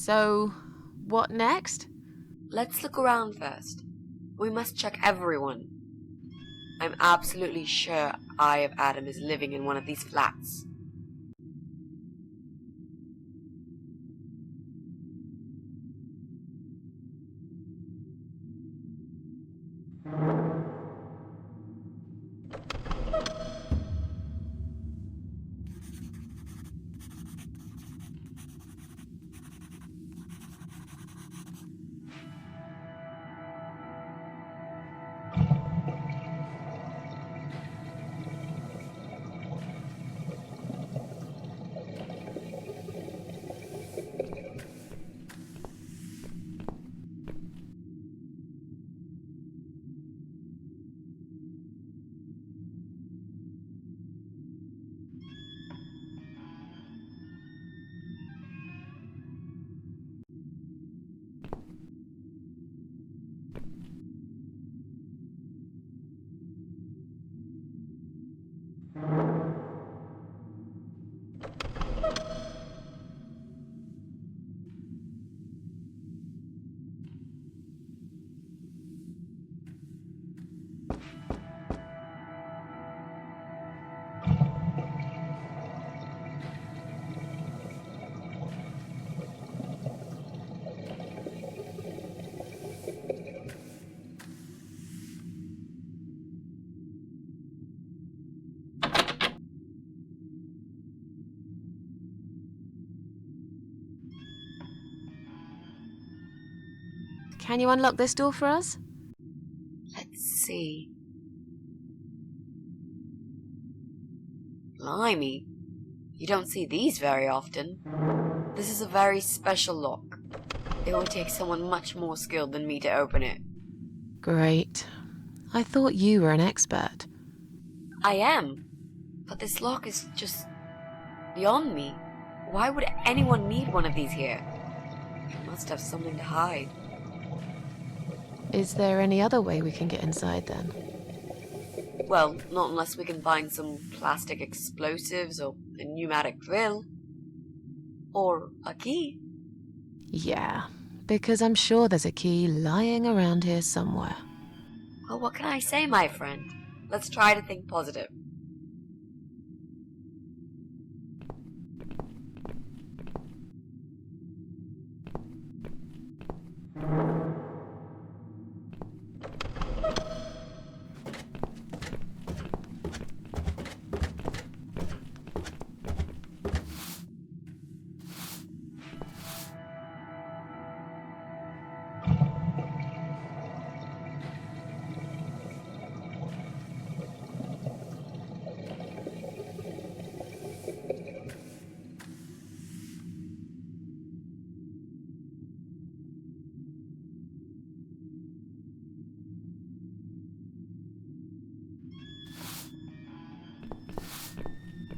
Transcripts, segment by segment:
So, what next? Let's look around first. We must check everyone. I'm absolutely sure Eye of Adam is living in one of these flats. Can you unlock this door for us? Let's see. Blimey, you don't see these very often. This is a very special lock. It would take someone much more skilled than me to open it. Great. I thought you were an expert. I am, but this lock is just beyond me. Why would anyone need one of these here? It must have something to hide. Is there any other way we can get inside then? Well, not unless we can find some plastic explosives or a pneumatic drill. Or a key. Yeah, because I'm sure there's a key lying around here somewhere. Well, what can I say, my friend? Let's try to think positive.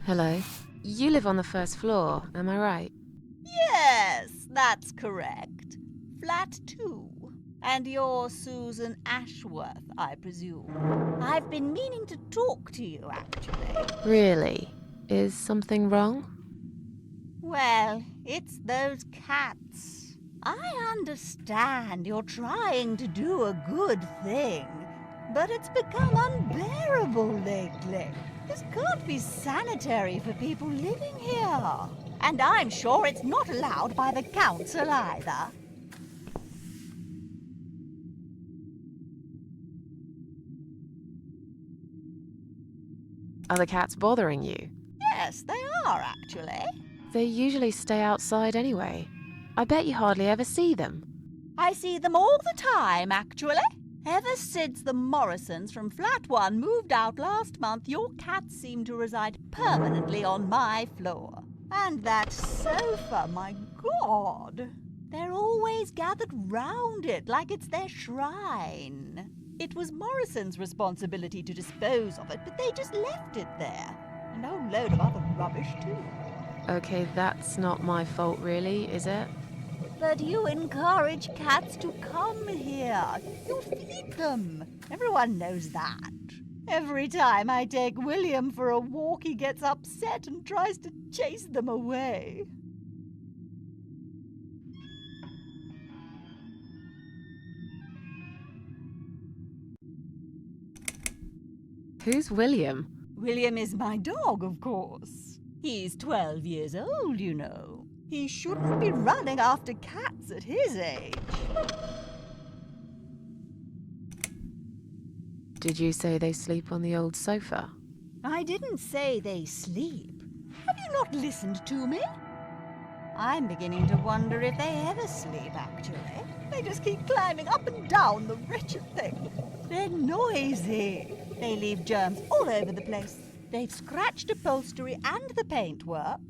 Hello. You live on the first floor, am I right? Yes, that's correct. Flat 2. And you're Susan Ashworth, I presume. I've been meaning to talk to you, actually. Really? Is something wrong? Well, it's those cats. I understand you're trying to do a good thing, but it's become unbearable lately. This can't be sanitary for people living here. And I'm sure it's not allowed by the council either. Are the cats bothering you? Yes, they are, actually. They usually stay outside anyway. I bet you hardly ever see them. I see them all the time, actually. Ever since the Morrisons from Flat 1 moved out last month, your cats seem to reside permanently on my floor. And that sofa, my God! They're always gathered round it like it's their shrine. It was Morrison's responsibility to dispose of it, but they just left it there. And a whole load of other rubbish, too. Okay, that's not my fault really, is it? But you encourage cats to come here. You feed them. Everyone knows that. Every time I take William for a walk, he gets upset and tries to chase them away. Who's William? William is my dog, of course. He's 12 years old, you know. He shouldn't be running after cats at his age. Did you say they sleep on the old sofa? I didn't say they sleep. Have you not listened to me? I'm beginning to wonder if they ever sleep, actually. They just keep climbing up and down, the wretched thing. They're noisy. They leave germs all over the place. They've scratched upholstery and the paintwork.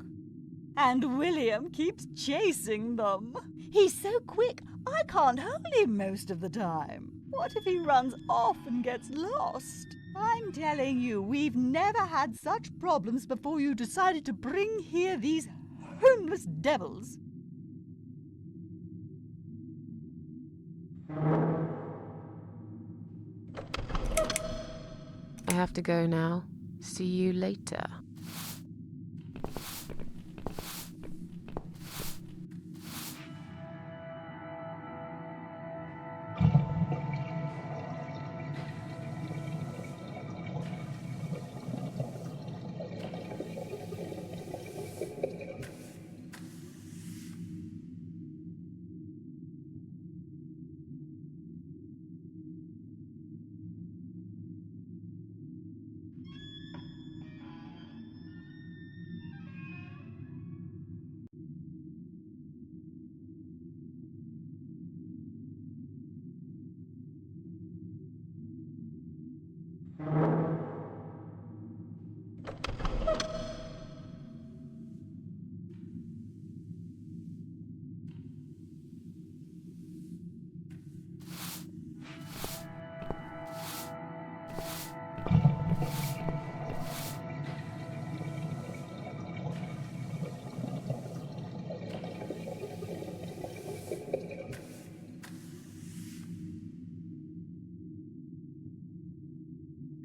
And William keeps chasing them. He's so quick, I can't hold him most of the time. What if he runs off and gets lost? I'm telling you, we've never had such problems before you decided to bring here these homeless devils. I have to go now. See you later.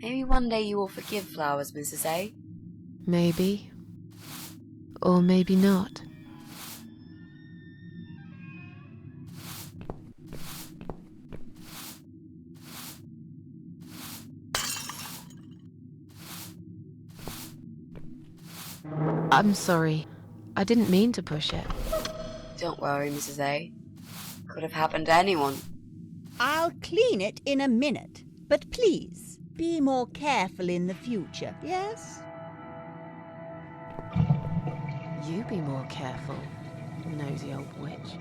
Maybe one day you will forgive Flowers, Mrs. A. Maybe. Or maybe not. I'm sorry. I didn't mean to push it. Don't worry, Mrs. A. Could have happened to anyone. I'll clean it in a minute, but please, be more careful in the future, yes? You be more careful, nosy old witch.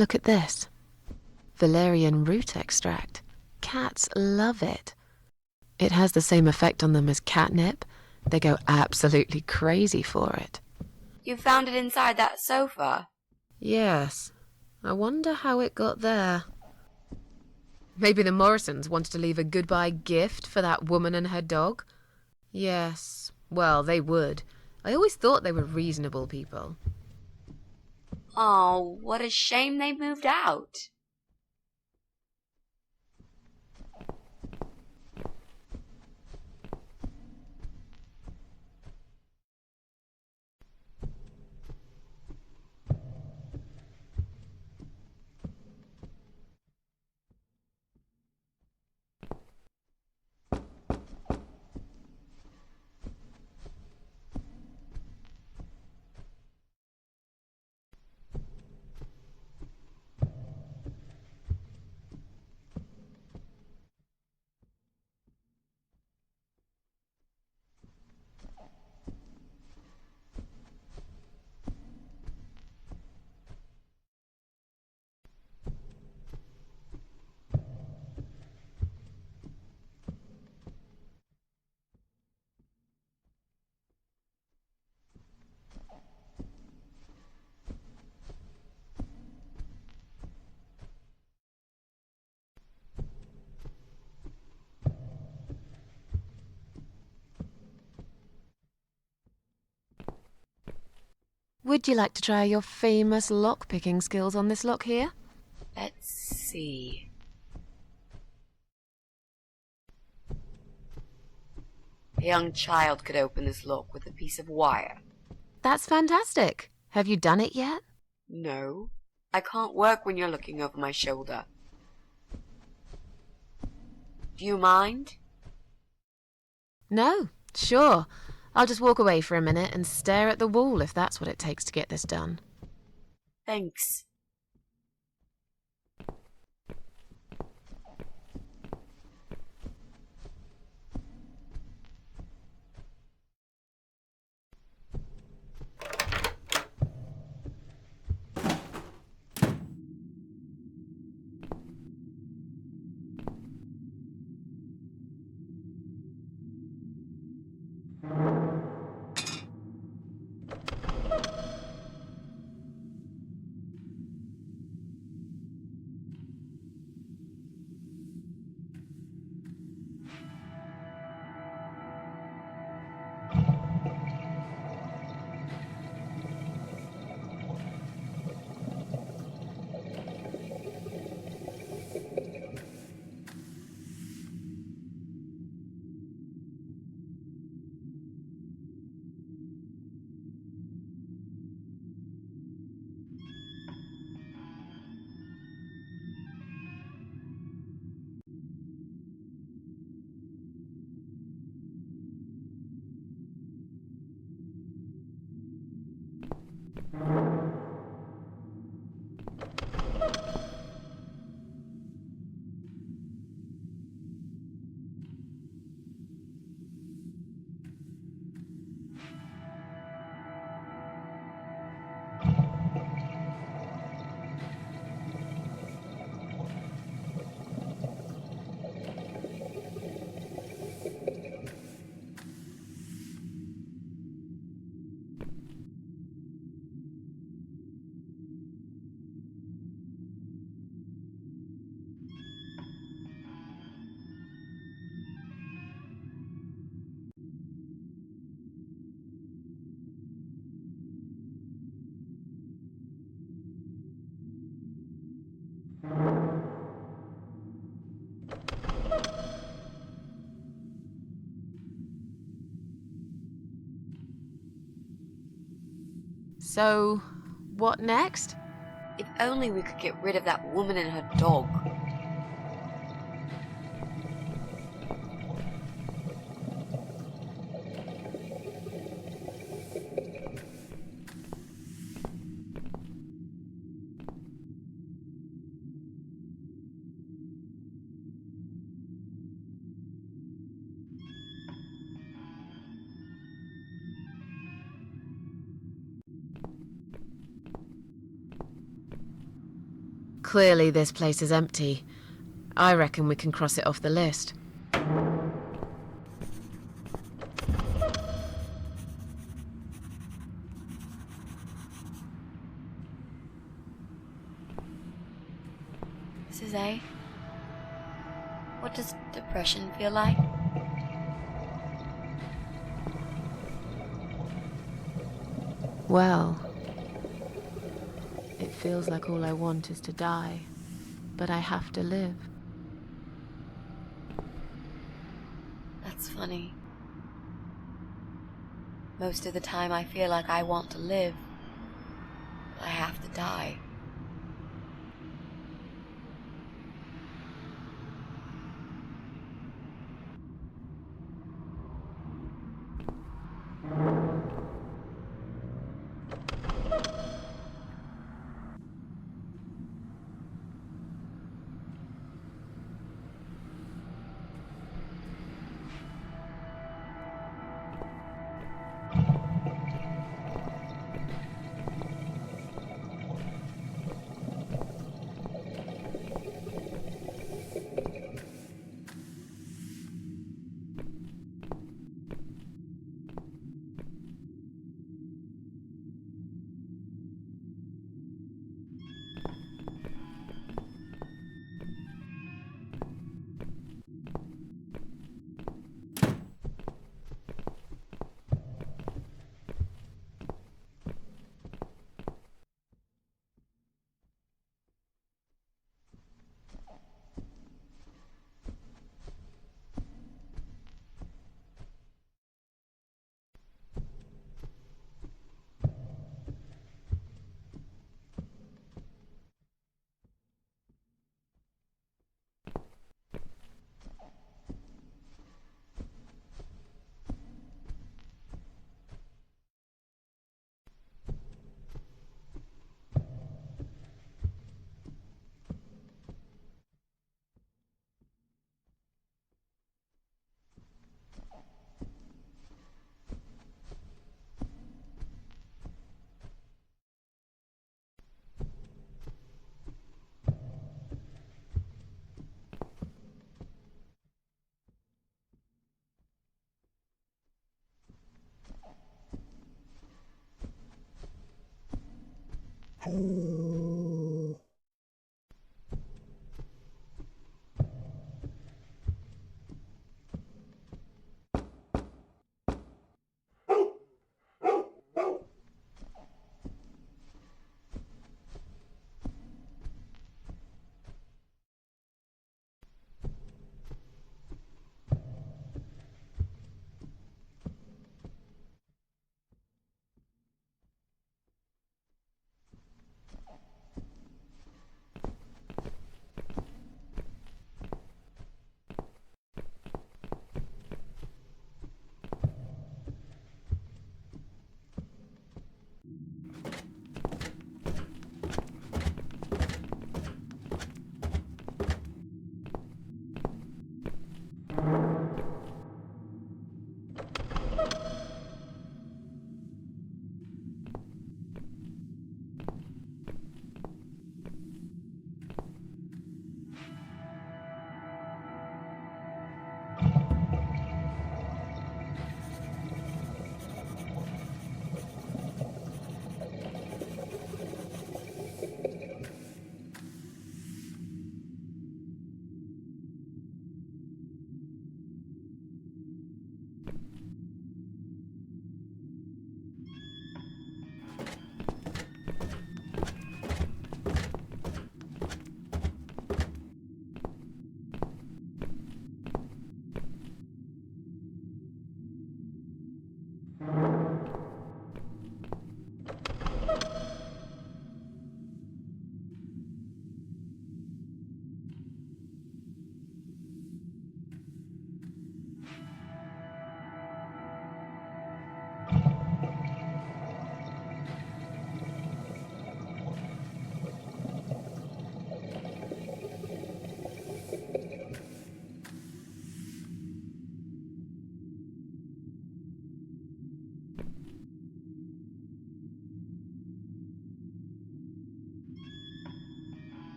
Look at this. Valerian root extract. Cats love it. It has the same effect on them as catnip. They go absolutely crazy for it. You found it inside that sofa? Yes. I wonder how it got there. Maybe the Morrisons wanted to leave a goodbye gift for that woman and her dog? Yes. Well, they would. I always thought they were reasonable people. Oh, what a shame they moved out. Would you like to try your famous lock-picking skills on this lock here? Let's see. A young child could open this lock with a piece of wire. That's fantastic. Have you done it yet? No, I can't work when you're looking over my shoulder. Do you mind? No, sure. I'll just walk away for a minute and stare at the wall if that's what it takes to get this done. Thanks. So, what next? If only we could get rid of that woman and her dog. Clearly this place is empty. I reckon we can cross it off the list. Mrs. A, what does depression feel like? Well, it feels like all I want is to die, but I have to live. That's funny. Most of the time I feel like I want to live, but I have to die.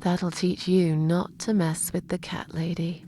That'll teach you not to mess with the cat lady.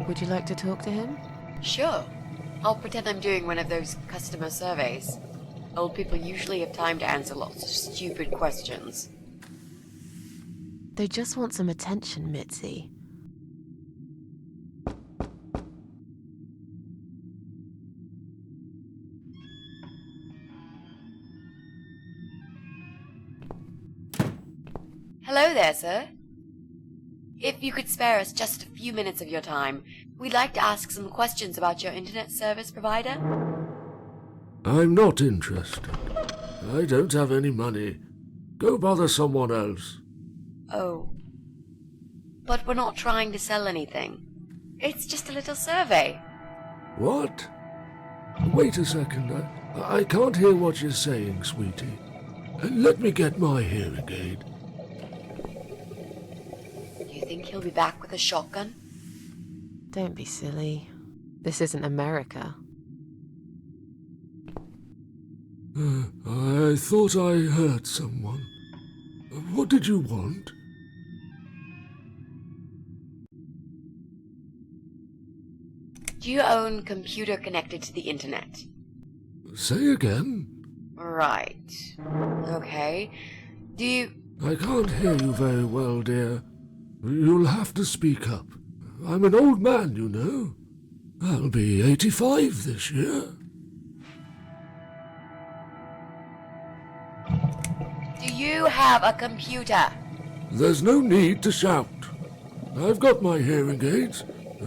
Would you like to talk to him? Sure. I'll pretend I'm doing one of those customer surveys. Old people usually have time to answer lots of stupid questions. They just want some attention, Mitzi. Hello there, sir. If you could spare us just a few minutes of your time, we'd like to ask some questions about your internet service provider. I'm not interested. I don't have any money. Go bother someone else. Oh. But we're not trying to sell anything. It's just a little survey. What? Wait a second. I can't hear what you're saying, sweetie. Let me get my hearing aid. Do you think he'll be back with a shotgun? Don't be silly. This isn't America. I thought I heard someone. What did you want? Do you own computer connected to the internet? Say again? Right. Okay. Do you... I can't hear you very well, dear. You'll have to speak up. I'm an old man, you know. I'll be 85 this year. Do you have a computer? There's no need to shout. I've got my hearing aids.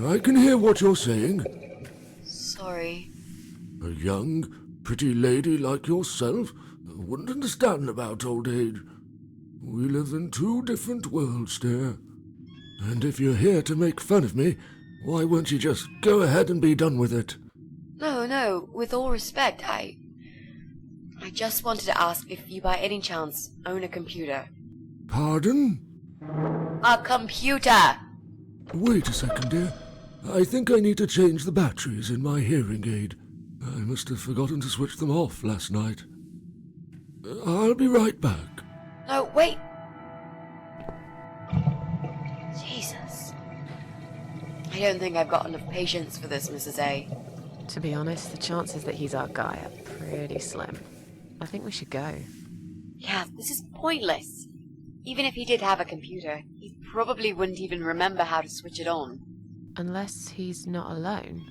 I can hear what you're saying. Sorry. A young, pretty lady like yourself wouldn't understand about old age. We live in two different worlds, dear. And if you're here to make fun of me, why won't you just go ahead and be done with it? No, with all respect, I just wanted to ask if you by any chance own a computer. Pardon? A computer! Wait a second, dear. I think I need to change the batteries in my hearing aid. I must have forgotten to switch them off last night. I'll be right back. No, wait! I don't think I've got enough patience for this, Mrs. A. To be honest, the chances that he's our guy are pretty slim. I think we should go. Yeah, this is pointless. Even if he did have a computer, he probably wouldn't even remember how to switch it on. Unless he's not alone.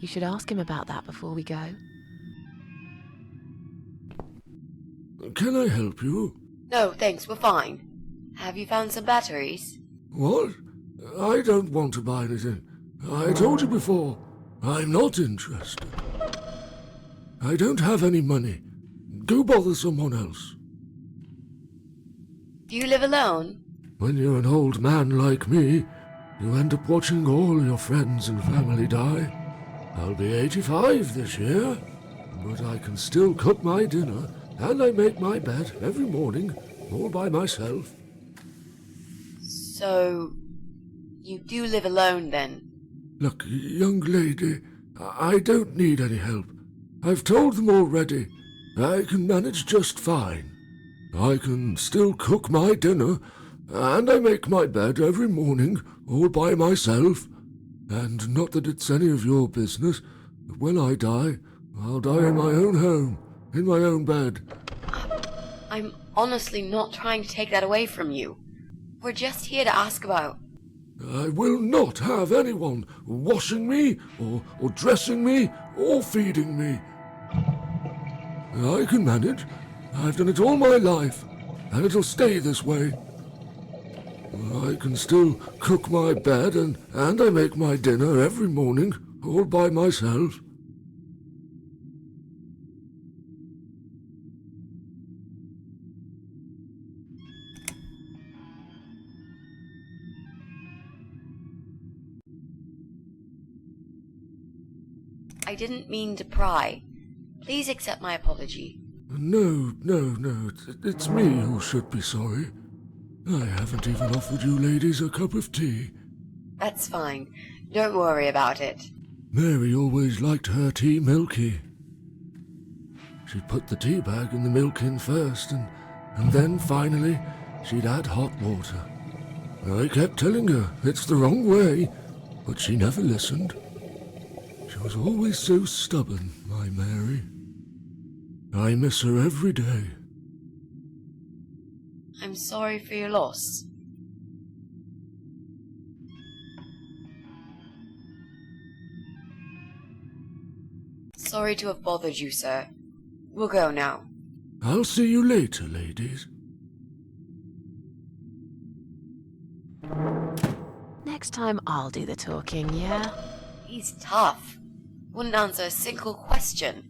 You should ask him about that before we go. Can I help you? No, thanks, we're fine. Have you found some batteries? What? I don't want to buy anything. I told you before, I'm not interested. I don't have any money. Go bother someone else. Do you live alone? When you're an old man like me, you end up watching all your friends and family die. I'll be 85 this year, but I can still cook my dinner, and I make my bed every morning, all by myself. So, you do live alone then? Look, young lady, I don't need any help. I've told them already. I can manage just fine. I can still cook my dinner, and I make my bed every morning, all by myself. And not that it's any of your business, but when I die, I'll die in my own home, in my own bed. I'm honestly not trying to take that away from you. We're just here to ask about... I will not have anyone washing me, or dressing me, or feeding me. I can manage. I've done it all my life, and it'll stay this way. I can still cook my bed, and I make my dinner every morning, all by myself. I didn't mean to pry. Please accept my apology. No, it's me who should be sorry. I haven't even offered you ladies a cup of tea. That's fine. Don't worry about it. Mary always liked her tea milky. She'd put the tea bag in the milk in first, and then finally she'd add hot water. I kept telling her it's the wrong way, but she never listened. She was always so stubborn, my Mary. I miss her every day. I'm sorry for your loss. Sorry to have bothered you, sir. We'll go now. I'll see you later, ladies. Next time I'll do the talking, yeah? He's tough. Wouldn't answer a single question.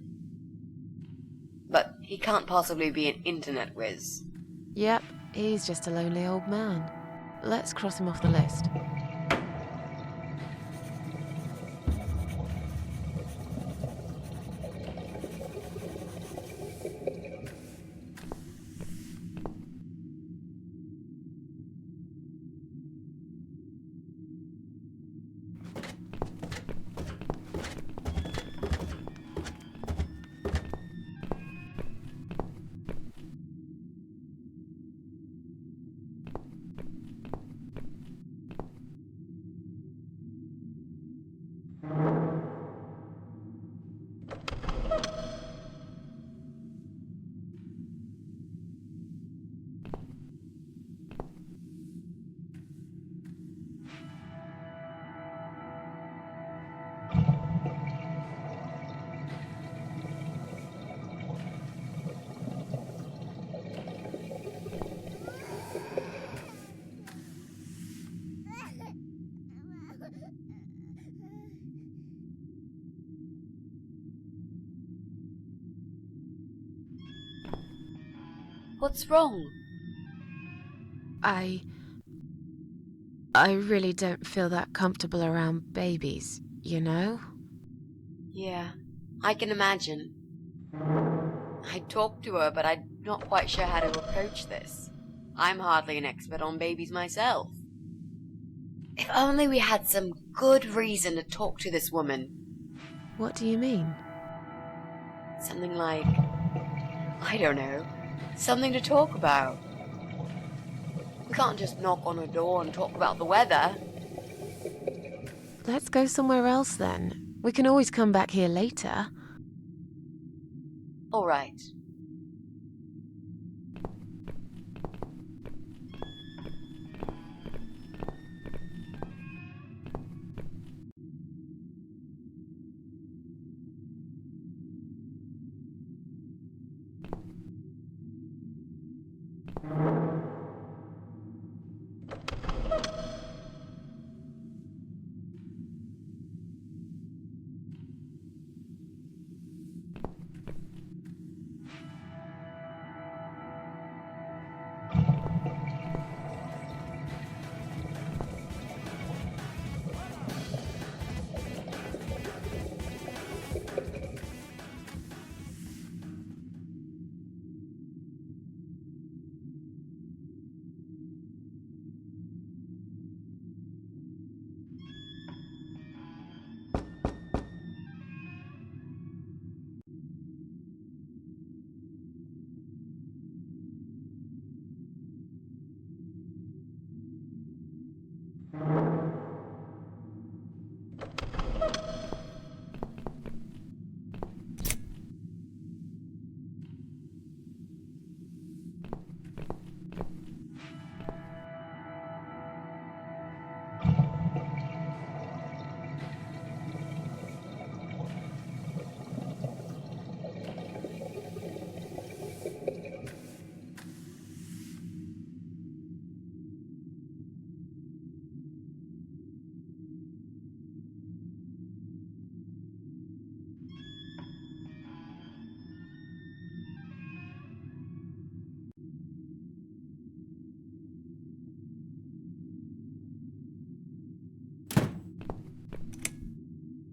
But he can't possibly be an internet whiz. Yep, he's just a lonely old man. Let's cross him off the list. What's wrong? I really don't feel that comfortable around babies, you know? Yeah, I can imagine. I talked to her, but I'm not quite sure how to approach this. I'm hardly an expert on babies myself. If only we had some good reason to talk to this woman. What do you mean? Something like, I don't know, something to talk about. We can't just knock on her door and talk about the weather. Let's go somewhere else then. We can always come back here later. All right.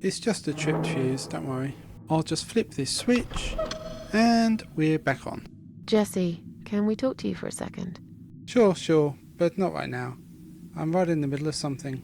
It's just a tripped fuse, don't worry. I'll just flip this switch and we're back on. Jesse, can we talk to you for a second? Sure, but not right now. I'm right in the middle of something.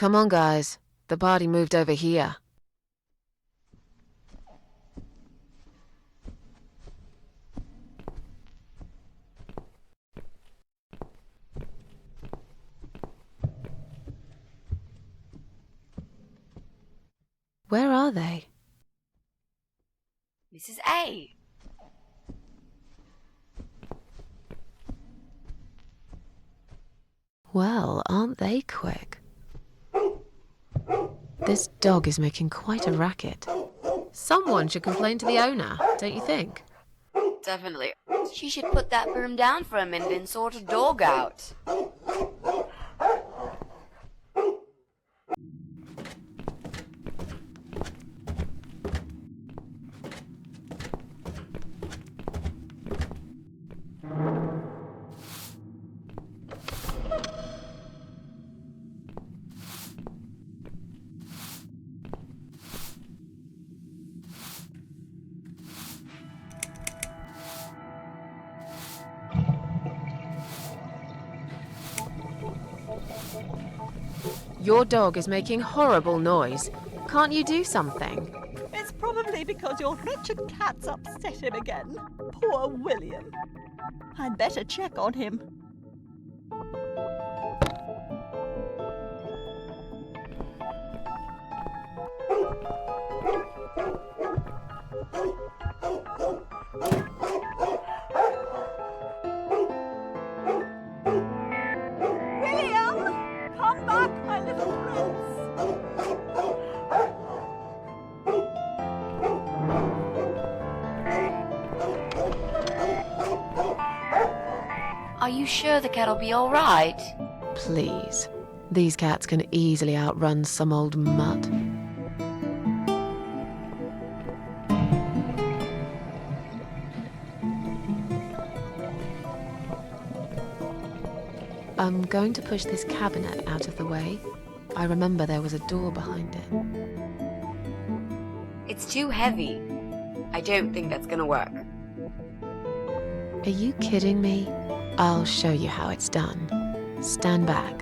Come on, guys. The party moved over here. Where are they? Mrs. A. Well, aren't they quick? This dog is making quite a racket. Someone should complain to the owner, don't you think? Definitely. She should put that broom down for a minute and sort a dog out. Your dog is making horrible noise. Can't you do something? It's probably because your wretched cat's upset him again. Poor William. I'd better check on him. William! Come back, my little prince! Are you sure the cat'll be all right? Please. These cats can easily outrun some old mutt. I'm going to push this cabinet out of the way. I remember there was a door behind it. It's too heavy. I don't think that's gonna work. Are you kidding me? I'll show you how it's done. Stand back.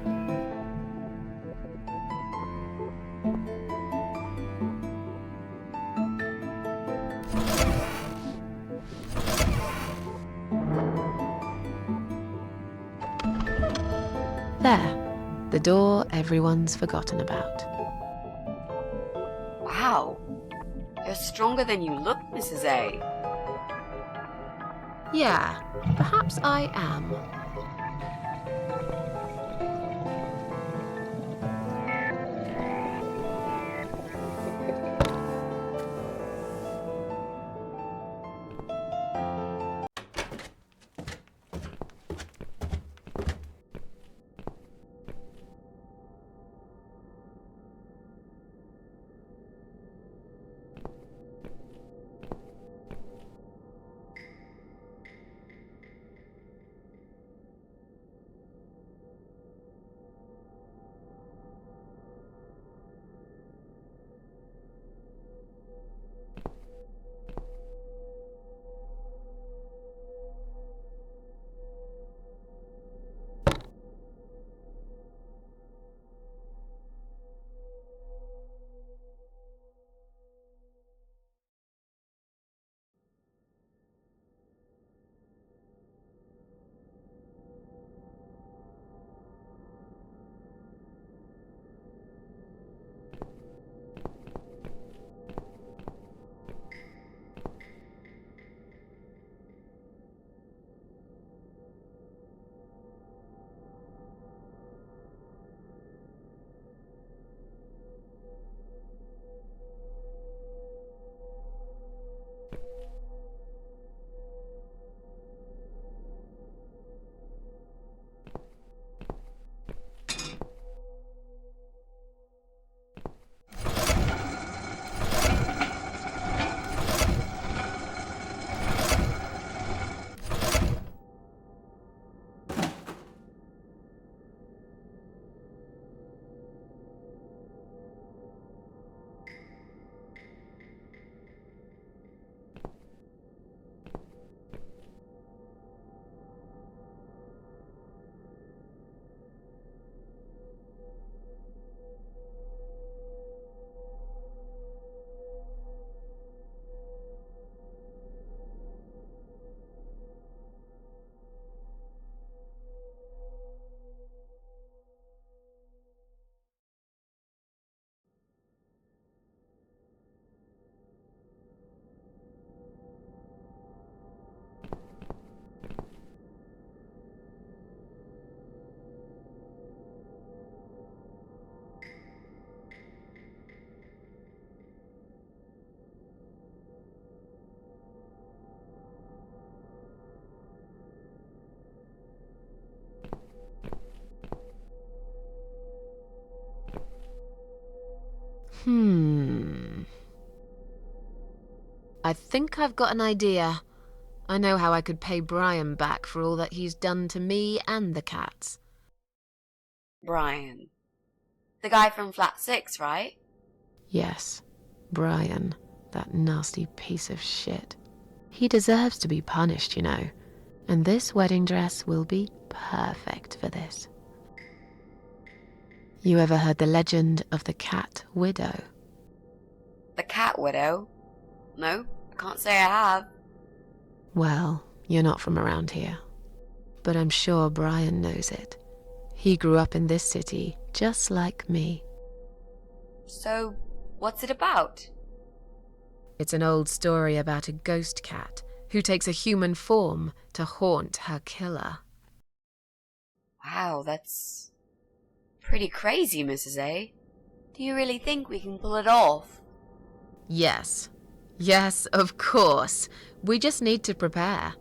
There, the door everyone's forgotten about. Wow. You're stronger than you look, Mrs. A. Yeah, perhaps I am. I think I've got an idea. I know how I could pay Brian back for all that he's done to me and the cats. Brian. The guy from Flat 6, right? Yes, Brian, that nasty piece of shit. He deserves to be punished, you know, and this wedding dress will be perfect for this. You ever heard the legend of the cat widow? The cat widow? No, I can't say I have. Well, you're not from around here. But I'm sure Brian knows it. He grew up in this city, just like me. So, what's it about? It's an old story about a ghost cat who takes a human form to haunt her killer. Wow, that's pretty crazy, Mrs. A. Do you really think we can pull it off? Yes. Yes, of course. We just need to prepare.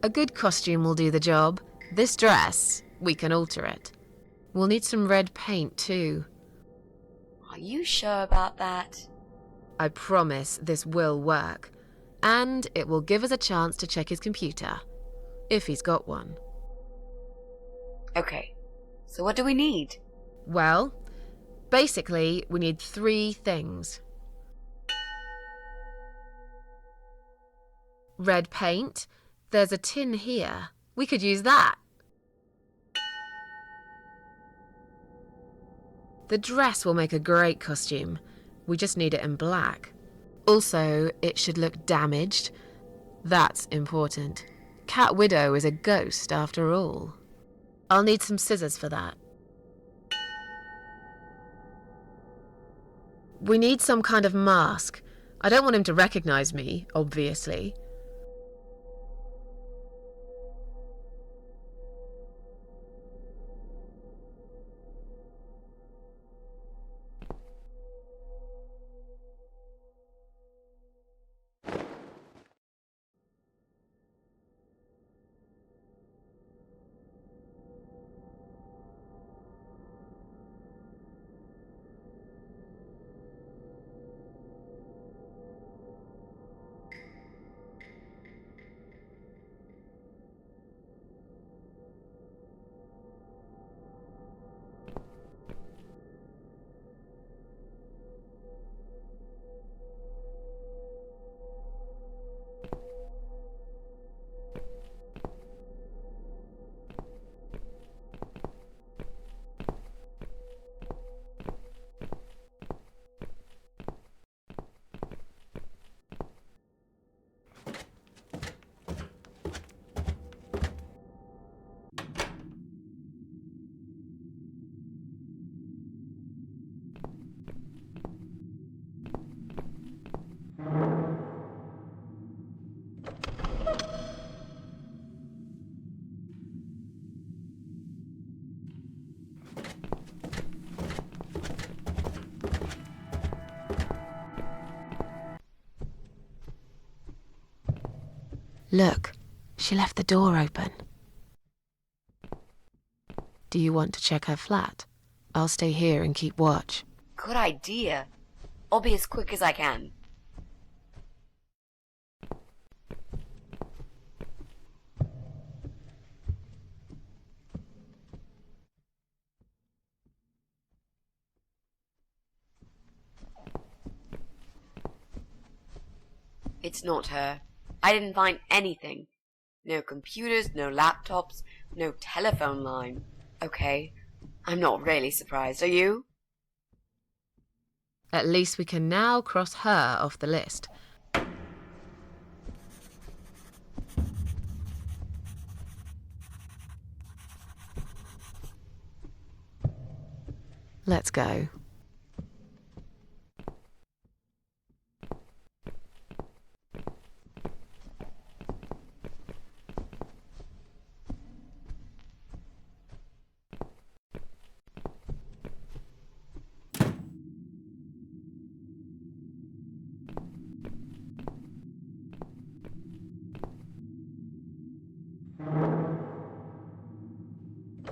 A good costume will do the job. This dress, we can alter it. We'll need some red paint too. Are you sure about that? I promise this will work. And it will give us a chance to check his computer. If he's got one. Okay, so what do we need? Well, basically, we need 3 things. Red paint. There's a tin here. We could use that. The dress will make a great costume. We just need it in black. Also, it should look damaged. That's important. Cat Widow is a ghost after all. I'll need some scissors for that. We need some kind of mask. I don't want him to recognize me, obviously. Look, she left the door open. Do you want to check her flat? I'll stay here and keep watch. Good idea. I'll be as quick as I can. It's not her. I didn't find anything. No computers, no laptops, no telephone line. Okay, I'm not really surprised, are you? At least we can now cross her off the list. Let's go.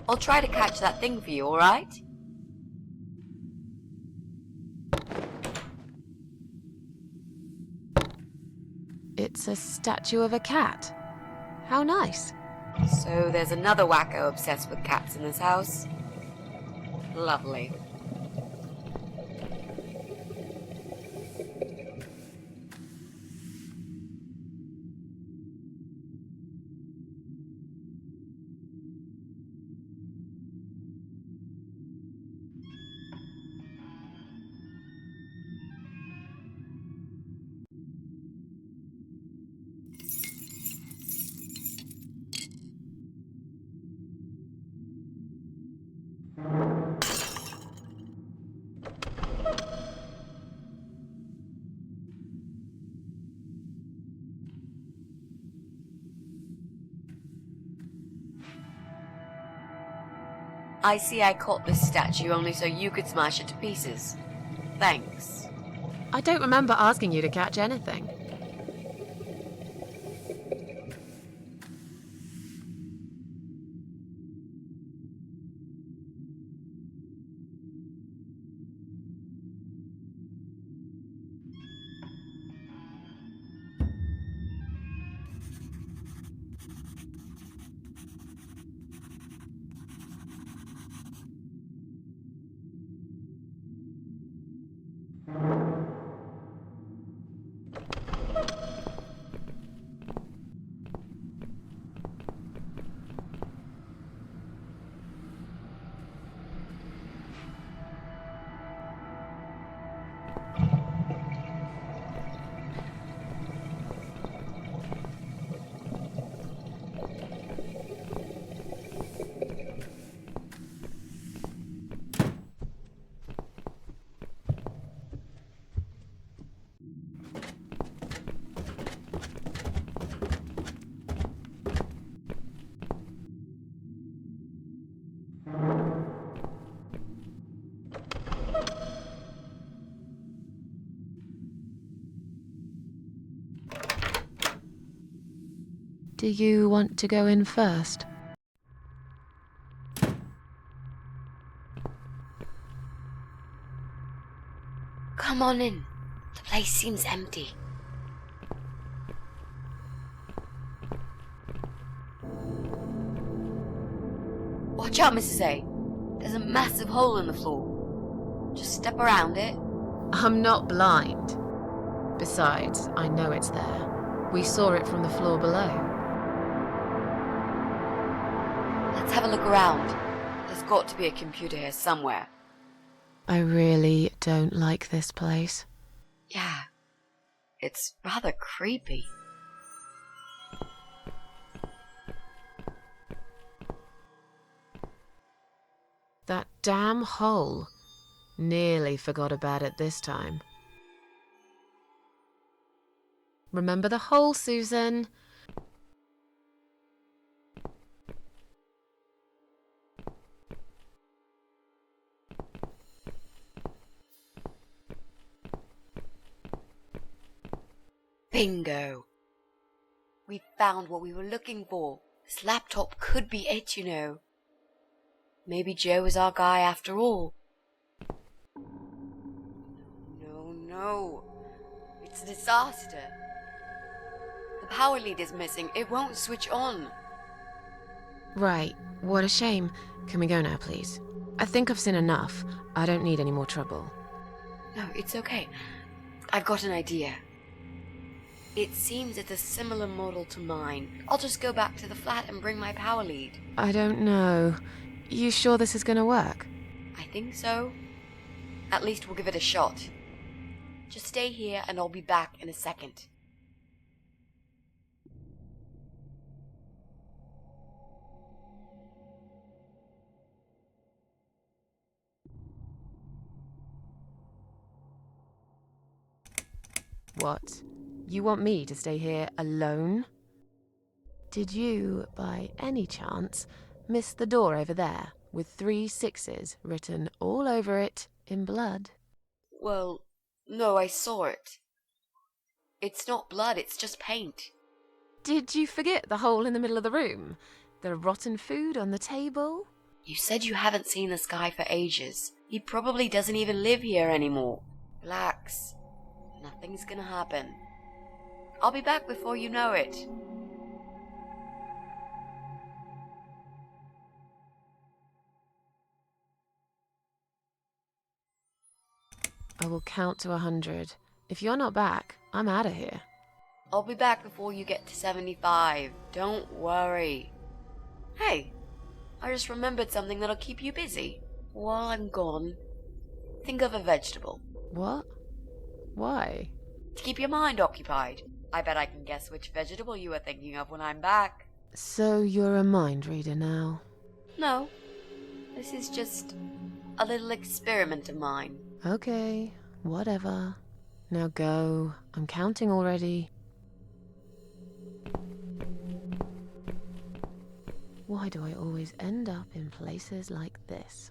I'll try to catch that thing for you, alright? It's a statue of a cat. How nice. So there's another wacko obsessed with cats in this house. Lovely. I see I caught this statue only so you could smash it to pieces. Thanks. I don't remember asking you to catch anything. Do you want to go in first? Come on in. The place seems empty. Watch out, Mrs. A. There's a massive hole in the floor. Just step around it. I'm not blind. Besides, I know it's there. We saw it from the floor below. Let's have a look around. There's got to be a computer here somewhere. I really don't like this place. Yeah. It's rather creepy. That damn hole. Nearly forgot about it this time. Remember the hole, Susan. Bingo. We found what we were looking for. This laptop could be it, you know. Maybe Joe is our guy after all. No. It's a disaster. The power lead is missing. It won't switch on. Right, what a shame. Can we go now, please? I think I've seen enough. I don't need any more trouble. No, it's okay. I've got an idea. It seems it's a similar model to mine. I'll just go back to the flat and bring my power lead. I don't know. You sure this is gonna work? I think so. At least we'll give it a shot. Just stay here and I'll be back in a second. What? You want me to stay here alone? Did you, by any chance, miss the door over there with 3 6s written all over it in blood? Well, no, I saw it. It's not blood, it's just paint. Did you forget the hole in the middle of the room? The rotten food on the table? You said you haven't seen this guy for ages. He probably doesn't even live here anymore. Relax. Nothing's gonna happen. I'll be back before you know it. I will count to 100. If you're not back, I'm out of here. I'll be back before you get to 75. Don't worry. Hey, I just remembered something that'll keep you busy. While I'm gone, think of a vegetable. What? Why? To keep your mind occupied. I bet I can guess which vegetable you were thinking of when I'm back. So you're a mind reader now? No, this is just a little experiment of mine. Okay, whatever. Now go. I'm counting already. Why do I always end up in places like this?